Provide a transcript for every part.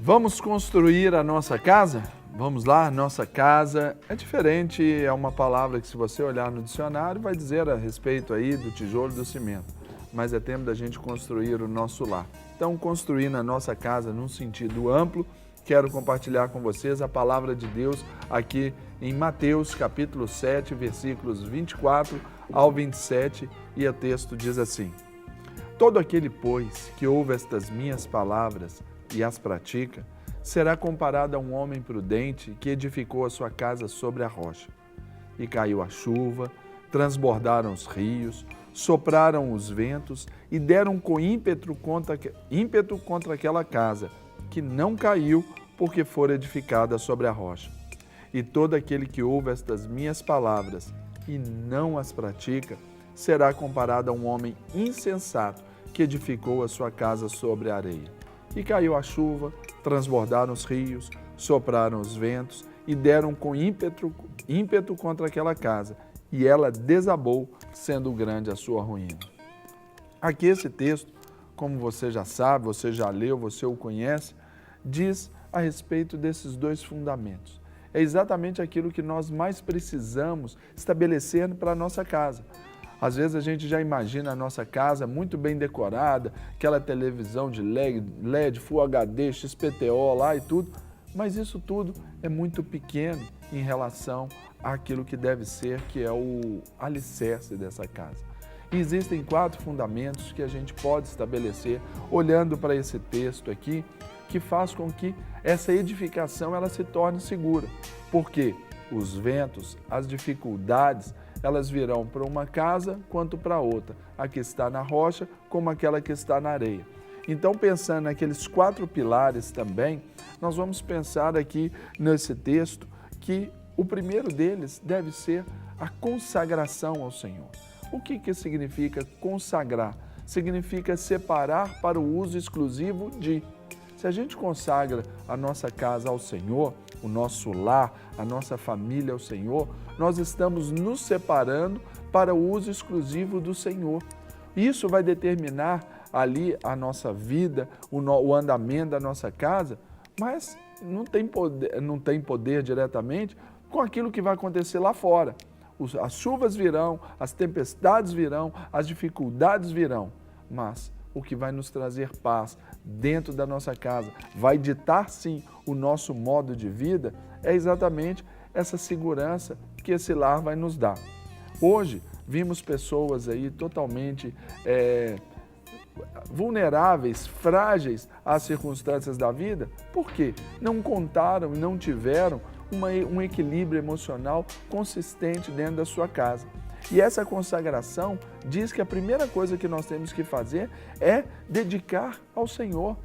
Vamos construir a nossa casa? Vamos lá, nossa casa é diferente, é uma palavra que se você olhar no dicionário vai dizer a respeito aí do tijolo e do cimento, mas é tempo da gente construir o nosso lar. Então, construir na nossa casa num sentido amplo, quero compartilhar com vocês a palavra de Deus aqui em Mateus capítulo 7, versículos 24 ao 27, e o texto diz assim: Todo aquele, pois, que ouve estas minhas palavras e as pratica, será comparado a um homem prudente que edificou a sua casa sobre a rocha. E caiu a chuva, transbordaram os rios, sopraram os ventos e deram com ímpeto contra aquela casa, que não caiu porque fora edificada sobre a rocha. E todo aquele que ouve estas minhas palavras e não as pratica, será comparado a um homem insensato que edificou a sua casa sobre a areia. E caiu a chuva, transbordaram os rios, sopraram os ventos e deram com ímpeto contra aquela casa, e ela desabou, sendo grande a sua ruína. Aqui esse texto, como você já sabe, você já leu, você o conhece, diz a respeito desses dois fundamentos. É exatamente aquilo que nós mais precisamos estabelecer para a nossa casa. Às vezes a gente já imagina a nossa casa muito bem decorada, aquela televisão de LED, Full HD, XPTO lá e tudo, mas isso tudo é muito pequeno em relação àquilo que deve ser, que é o alicerce dessa casa. E existem 4 fundamentos que a gente pode estabelecer olhando para esse texto aqui, que faz com que essa edificação ela se torne segura. Porque os ventos, as dificuldades, elas virão para uma casa quanto para outra, a que está na rocha como aquela que está na areia. Então, pensando naqueles 4 pilares também, nós vamos pensar aqui nesse texto que o primeiro deles deve ser a consagração ao Senhor. O que significa consagrar? Significa separar para o uso exclusivo de. Se a gente consagra a nossa casa ao Senhor, o nosso lar, a nossa família ao Senhor, nós estamos nos separando para o uso exclusivo do Senhor. Isso vai determinar ali a nossa vida, o andamento da nossa casa, mas não tem poder diretamente com aquilo que vai acontecer lá fora. As chuvas virão, as tempestades virão, as dificuldades virão, mas o que vai nos trazer paz dentro da nossa casa, vai ditar sim o nosso modo de vida, é exatamente essa segurança que esse lar vai nos dar. Hoje, vimos pessoas aí totalmente vulneráveis, frágeis às circunstâncias da vida, porque não contaram e não tiveram um equilíbrio emocional consistente dentro da sua casa. E essa consagração diz que a primeira coisa que nós temos que fazer é dedicar ao Senhor.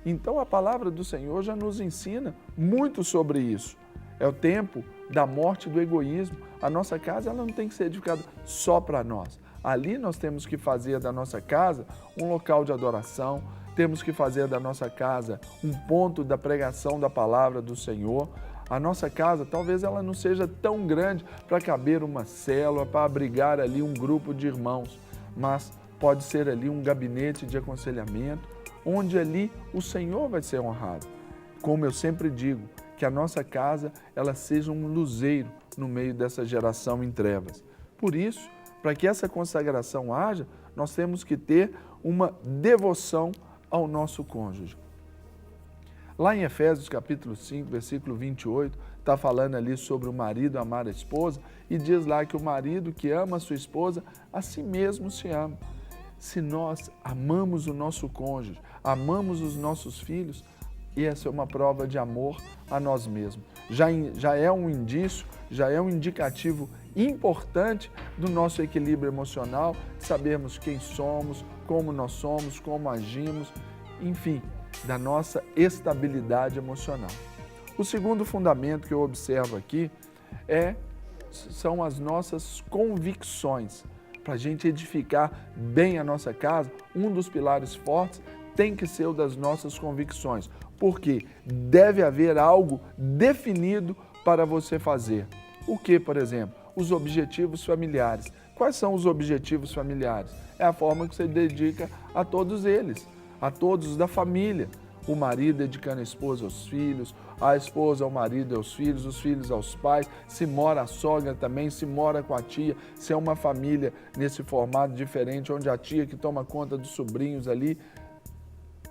Então a palavra do Senhor já nos ensina muito sobre isso. É o tempo da morte do egoísmo. A nossa casa ela não tem que ser edificada só para nós. Ali nós temos que fazer da nossa casa um local de adoração, temos que fazer da nossa casa um ponto da pregação da palavra do Senhor. A nossa casa, talvez ela não seja tão grande para caber uma célula, para abrigar ali um grupo de irmãos, mas pode ser ali um gabinete de aconselhamento, onde ali o Senhor vai ser honrado. Como eu sempre digo, que a nossa casa ela seja um luzeiro no meio dessa geração em trevas. Por isso, para que essa consagração haja, nós temos que ter uma devoção ao nosso cônjuge. Lá em Efésios capítulo 5, versículo 28, está falando ali sobre o marido amar a esposa e diz lá que o marido que ama a sua esposa, a si mesmo se ama. Se nós amamos o nosso cônjuge, amamos os nossos filhos, essa é uma prova de amor a nós mesmos. Já é um indício, já é um indicativo importante do nosso equilíbrio emocional, sabermos quem somos, como agimos, enfim, da nossa estabilidade emocional. O segundo fundamento que eu observo aqui são as nossas convicções. Para a gente edificar bem a nossa casa, um dos pilares fortes tem que ser o das nossas convicções, porque deve haver algo definido para você fazer. O que, por exemplo? Os objetivos familiares. Quais são os objetivos familiares? É a forma que você dedica a todos eles, a todos da família. o marido dedicando a esposa aos filhos, a esposa ao marido e aos filhos, os filhos aos pais, se mora a sogra também, se mora com a tia, se é uma família nesse formato diferente, onde a tia que toma conta dos sobrinhos ali,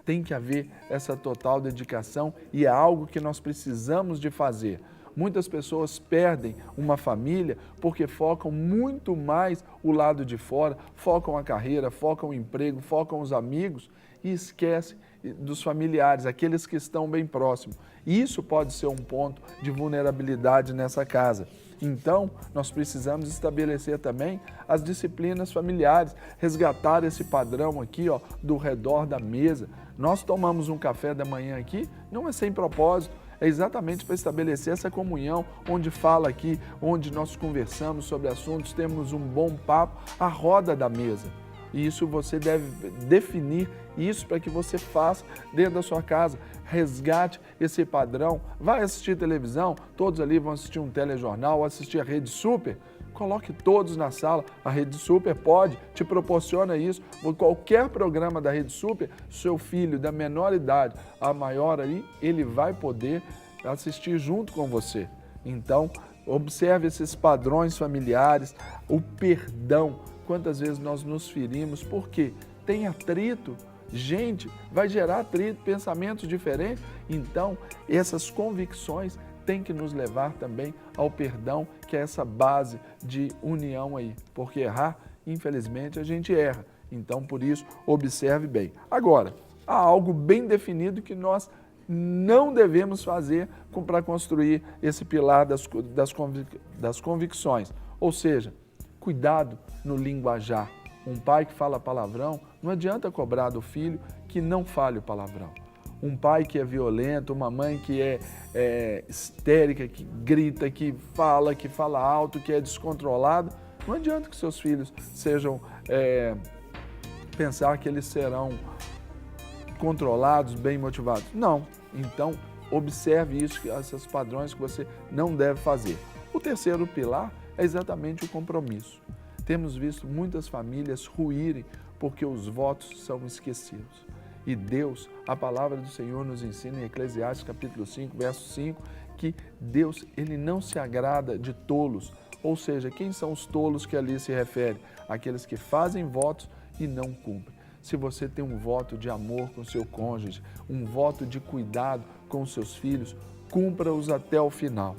tem que haver essa total dedicação e é algo que nós precisamos de fazer. Muitas pessoas perdem uma família porque focam muito mais o lado de fora, focam a carreira, focam o emprego, focam os amigos e esquecem dos familiares, aqueles que estão bem próximos. E isso pode ser um ponto de vulnerabilidade nessa casa. Então, nós precisamos estabelecer também as disciplinas familiares, resgatar esse padrão aqui, ó, do redor da mesa. Nós tomamos um café da manhã aqui, não é sem propósito, é exatamente para estabelecer essa comunhão, onde fala aqui, onde nós conversamos sobre assuntos, temos um bom papo, a roda da mesa. E isso você deve definir isso para que você faça dentro da sua casa. Resgate esse padrão. Vai assistir televisão, todos ali vão assistir um telejornal, assistir a Rede Super. Coloque todos na sala. A Rede Super te proporciona isso. Qualquer programa da Rede Super, seu filho da menor idade a maior ali, ele vai poder assistir junto com você. Então, observe esses padrões familiares, o perdão. Quantas vezes nós nos ferimos, porque tem atrito, gente, vai gerar atrito, pensamentos diferentes. Então, essas convicções têm que nos levar também ao perdão, que é essa base de união aí. Porque errar, infelizmente, a gente erra. Então, por isso, observe bem. Agora, há algo bem definido que nós não devemos fazer para construir esse pilar das convicções. Ou seja, cuidado no linguajar. Um pai que fala palavrão, não adianta cobrar do filho que não fale o palavrão. Um pai que é violento, uma mãe que é histérica, que grita, que fala alto, que é descontrolado, não adianta que seus filhos sejam, pensar que eles serão controlados, bem motivados. Não. Então, observe isso, esses padrões que você não deve fazer. O terceiro pilar é exatamente o compromisso. Temos visto muitas famílias ruírem porque os votos são esquecidos. E Deus, a palavra do Senhor nos ensina em Eclesiastes capítulo 5, verso 5, que Deus, ele não se agrada de tolos. Ou seja, quem são os tolos que ali se refere? Aqueles que fazem votos e não cumprem. Se você tem um voto de amor com seu cônjuge, um voto de cuidado com os seus filhos, cumpra-os até o final.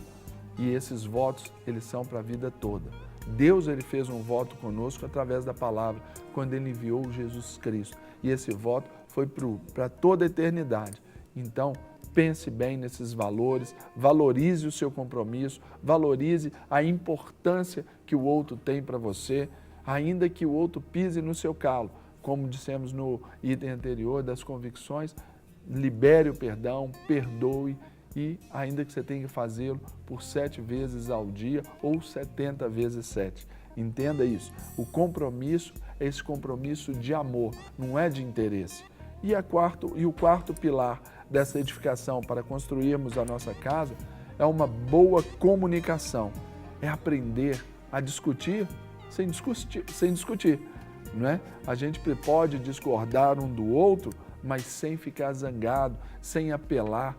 E esses votos, eles são para a vida toda. Deus, ele fez um voto conosco através da palavra, quando ele enviou Jesus Cristo. E esse voto foi para toda a eternidade. Então, pense bem nesses valores, valorize o seu compromisso, valorize a importância que o outro tem para você, ainda que o outro pise no seu calo. Como dissemos no item anterior das convicções, libere o perdão, perdoe, e ainda que você tenha que fazê-lo por 7 vezes ao dia ou 70 vezes 7. Entenda isso. O compromisso é esse compromisso de amor, não é de interesse. E o quarto pilar dessa edificação para construirmos a nossa casa é uma boa comunicação. É aprender a discutir sem discutir. Não é? A gente pode discordar um do outro, mas sem ficar zangado, sem apelar.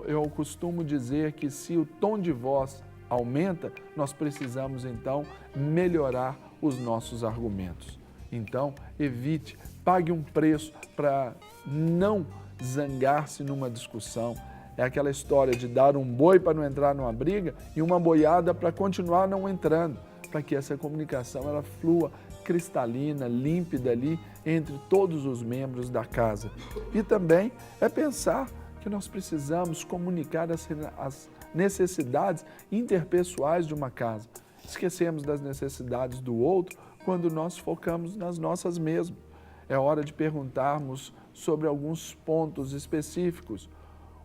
Eu costumo dizer que se o tom de voz aumenta, nós precisamos então melhorar os nossos argumentos. Então, evite, pague um preço para não zangar-se numa discussão. É aquela história de dar um boi para não entrar numa briga e uma boiada para continuar não entrando, para que essa comunicação ela flua cristalina, límpida ali entre todos os membros da casa. E também é pensar que nós precisamos comunicar as necessidades interpessoais de uma casa. Esquecemos das necessidades do outro quando nós focamos nas nossas mesmas. É hora de perguntarmos sobre alguns pontos específicos.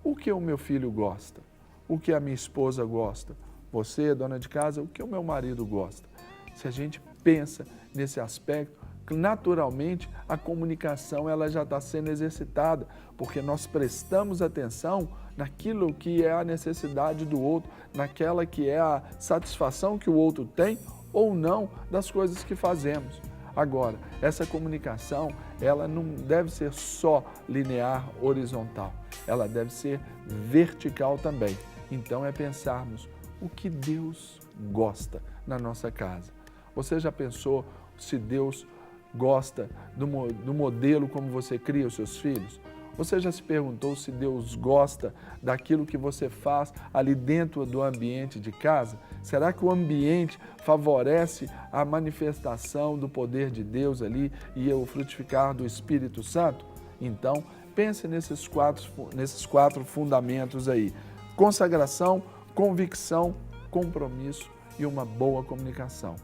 O que o meu filho gosta? O que a minha esposa gosta? Você, dona de casa, o que o meu marido gosta? Se a gente pensa nesse aspecto, naturalmente a comunicação ela já está sendo exercitada, porque nós prestamos atenção naquilo que é a necessidade do outro, naquela que é a satisfação que o outro tem ou não das coisas que fazemos. Agora, essa comunicação, ela não deve ser só linear, horizontal. Ela deve ser vertical também. Então, é pensarmos o que Deus gosta na nossa casa. Você já pensou se Deus gosta do modelo como você cria os seus filhos? Você já se perguntou se Deus gosta daquilo que você faz ali dentro do ambiente de casa? Será que o ambiente favorece a manifestação do poder de Deus ali e o frutificar do Espírito Santo? Então, pense nesses quatro fundamentos aí: consagração, convicção, compromisso e uma boa comunicação.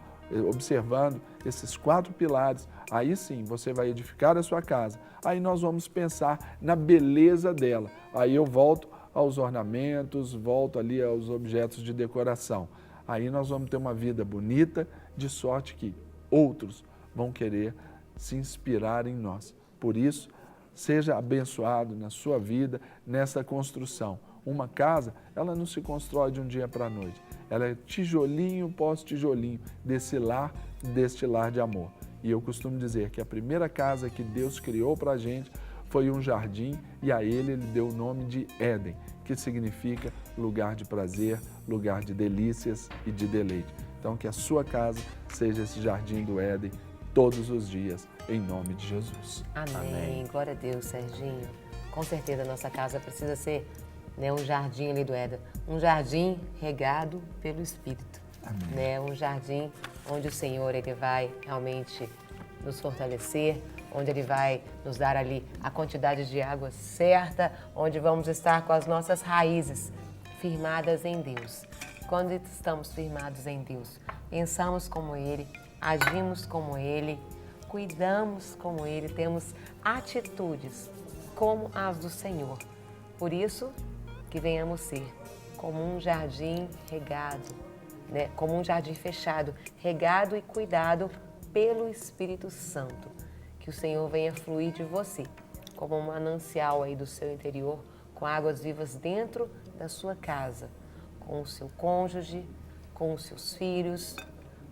Observando esses 4 pilares, aí sim você vai edificar a sua casa. Aí nós vamos pensar na beleza dela. Aí eu volto aos ornamentos, volto ali aos objetos de decoração. Aí nós vamos ter uma vida bonita, de sorte que outros vão querer se inspirar em nós. Por isso, seja abençoado na sua vida, nessa construção. Uma casa, ela não se constrói de um dia para a noite. Ela é tijolinho pós tijolinho deste lar de amor. E eu costumo dizer que a primeira casa que Deus criou para a gente foi um jardim e a ele deu o nome de Éden, que significa lugar de prazer, lugar de delícias e de deleite. Então, que a sua casa seja esse jardim do Éden todos os dias, em nome de Jesus. Amém. Amém. Glória a Deus, Serginho. Com certeza a nossa casa precisa ser um jardim ali do Éden, um jardim regado pelo Espírito. Amém. Um jardim onde o Senhor ele vai realmente nos fortalecer, onde Ele vai nos dar ali a quantidade de água certa, onde vamos estar com as nossas raízes firmadas em Deus. Quando estamos firmados em Deus, pensamos como Ele, agimos como Ele, cuidamos como Ele, temos atitudes como as do Senhor. Por isso que venhamos ser como um jardim regado, como um jardim fechado, regado e cuidado pelo Espírito Santo. Que o Senhor venha fluir de você, como um manancial aí do seu interior, com águas vivas dentro da sua casa, com o seu cônjuge, com os seus filhos.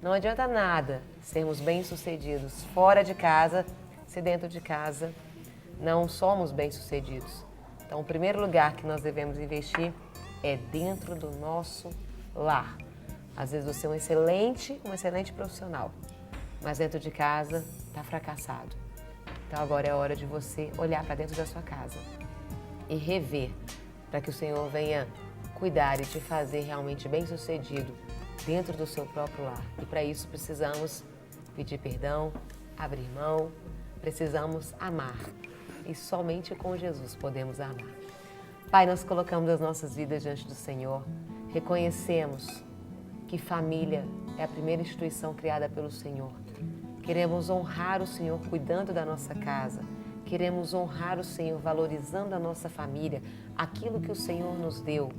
Não adianta nada sermos bem-sucedidos fora de casa, se dentro de casa não somos bem-sucedidos. Então, o primeiro lugar que nós devemos investir é dentro do nosso lar. Às vezes você é um excelente profissional, mas dentro de casa está fracassado. Então agora é a hora de você olhar para dentro da sua casa e rever, para que o Senhor venha cuidar e te fazer realmente bem-sucedido dentro do seu próprio lar. E para isso precisamos pedir perdão, abrir mão, precisamos amar. E somente com Jesus podemos amar. Pai, nós colocamos as nossas vidas diante do Senhor, reconhecemos que família é a primeira instituição criada pelo Senhor. Queremos honrar o Senhor cuidando da nossa casa. Queremos honrar o Senhor valorizando a nossa família, aquilo que o Senhor nos deu.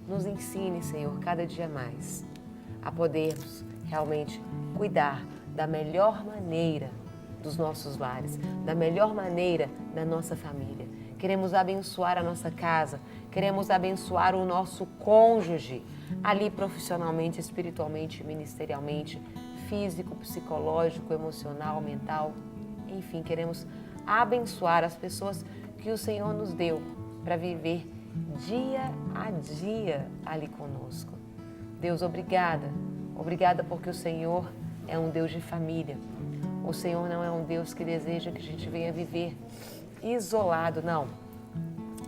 Nos ensine, Senhor, cada dia mais a podermos realmente cuidar da melhor maneira dos nossos lares, da melhor maneira da nossa família. Queremos abençoar a nossa casa, queremos abençoar o nosso cônjuge, ali profissionalmente, espiritualmente, ministerialmente, físico, psicológico, emocional, mental. Enfim, queremos abençoar as pessoas que o Senhor nos deu para viver dia a dia ali conosco. Deus, obrigada. Obrigada porque o Senhor é um Deus de família. O Senhor não é um Deus que deseja que a gente venha viver isolado, não.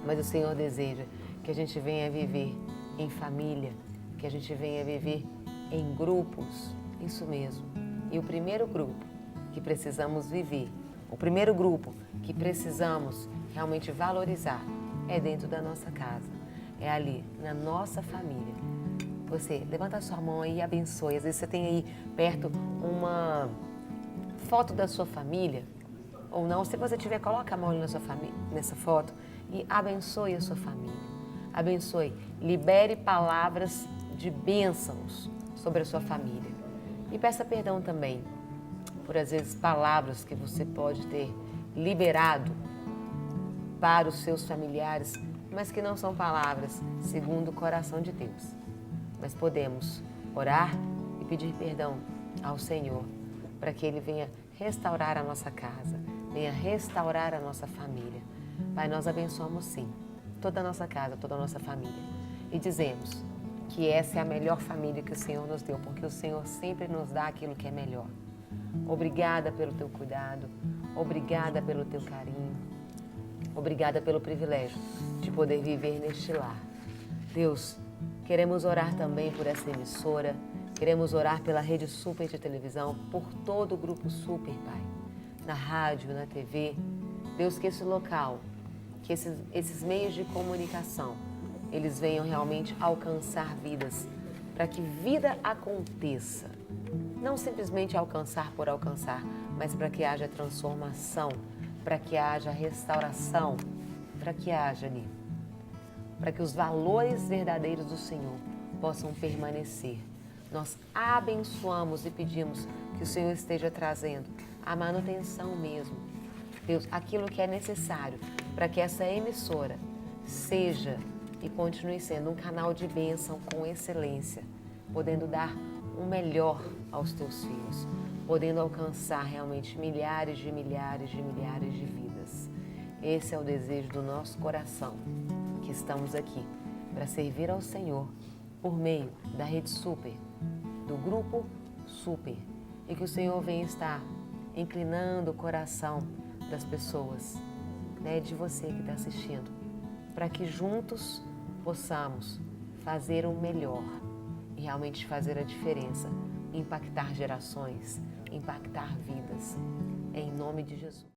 Mas o Senhor deseja que a gente venha viver em família, que a gente venha viver em grupos, isso mesmo. E o primeiro grupo que precisamos viver, o primeiro grupo que precisamos realmente valorizar é dentro da nossa casa, é ali, na nossa família. Você, levanta a sua mão aí e abençoe. Às vezes você tem aí perto uma foto da sua família, ou não, se você tiver, coloca a mão na sua família, nessa foto e abençoe a sua família. Abençoe, libere palavras de bênçãos sobre a sua família. E peça perdão também por, às vezes, palavras que você pode ter liberado para os seus familiares, mas que não são palavras segundo o coração de Deus. Mas podemos orar e pedir perdão ao Senhor para que Ele venha restaurar a nossa casa, venha restaurar a nossa família. Pai, nós abençoamos sim toda a nossa casa, toda a nossa família e dizemos que essa é a melhor família que o Senhor nos deu, porque o Senhor sempre nos dá aquilo que é melhor. Obrigada pelo teu cuidado, obrigada pelo teu carinho, obrigada pelo privilégio de poder viver neste lar. Deus, queremos orar também por essa emissora, queremos orar pela Rede Super de televisão, por todo o Grupo Super, Pai, na rádio, na TV. Deus, que esse local, que esses meios de comunicação, eles venham realmente alcançar vidas, para que vida aconteça. Não simplesmente alcançar por alcançar, mas para que haja transformação, para que haja restauração, para que haja ali, para que os valores verdadeiros do Senhor possam permanecer. Nós abençoamos e pedimos que o Senhor esteja trazendo a manutenção mesmo, Deus, aquilo que é necessário para que essa emissora seja e continue sendo um canal de bênção com excelência, podendo dar o melhor aos teus filhos, podendo alcançar realmente milhares de milhares de milhares de vidas. Esse é o desejo do nosso coração, que estamos aqui para servir ao Senhor por meio da Rede Super, do Grupo Super, e que o Senhor venha estar inclinando o coração das pessoas, né, de você que está assistindo, para que juntos possamos fazer o melhor e realmente fazer a diferença, impactar gerações, impactar vidas, em nome de Jesus.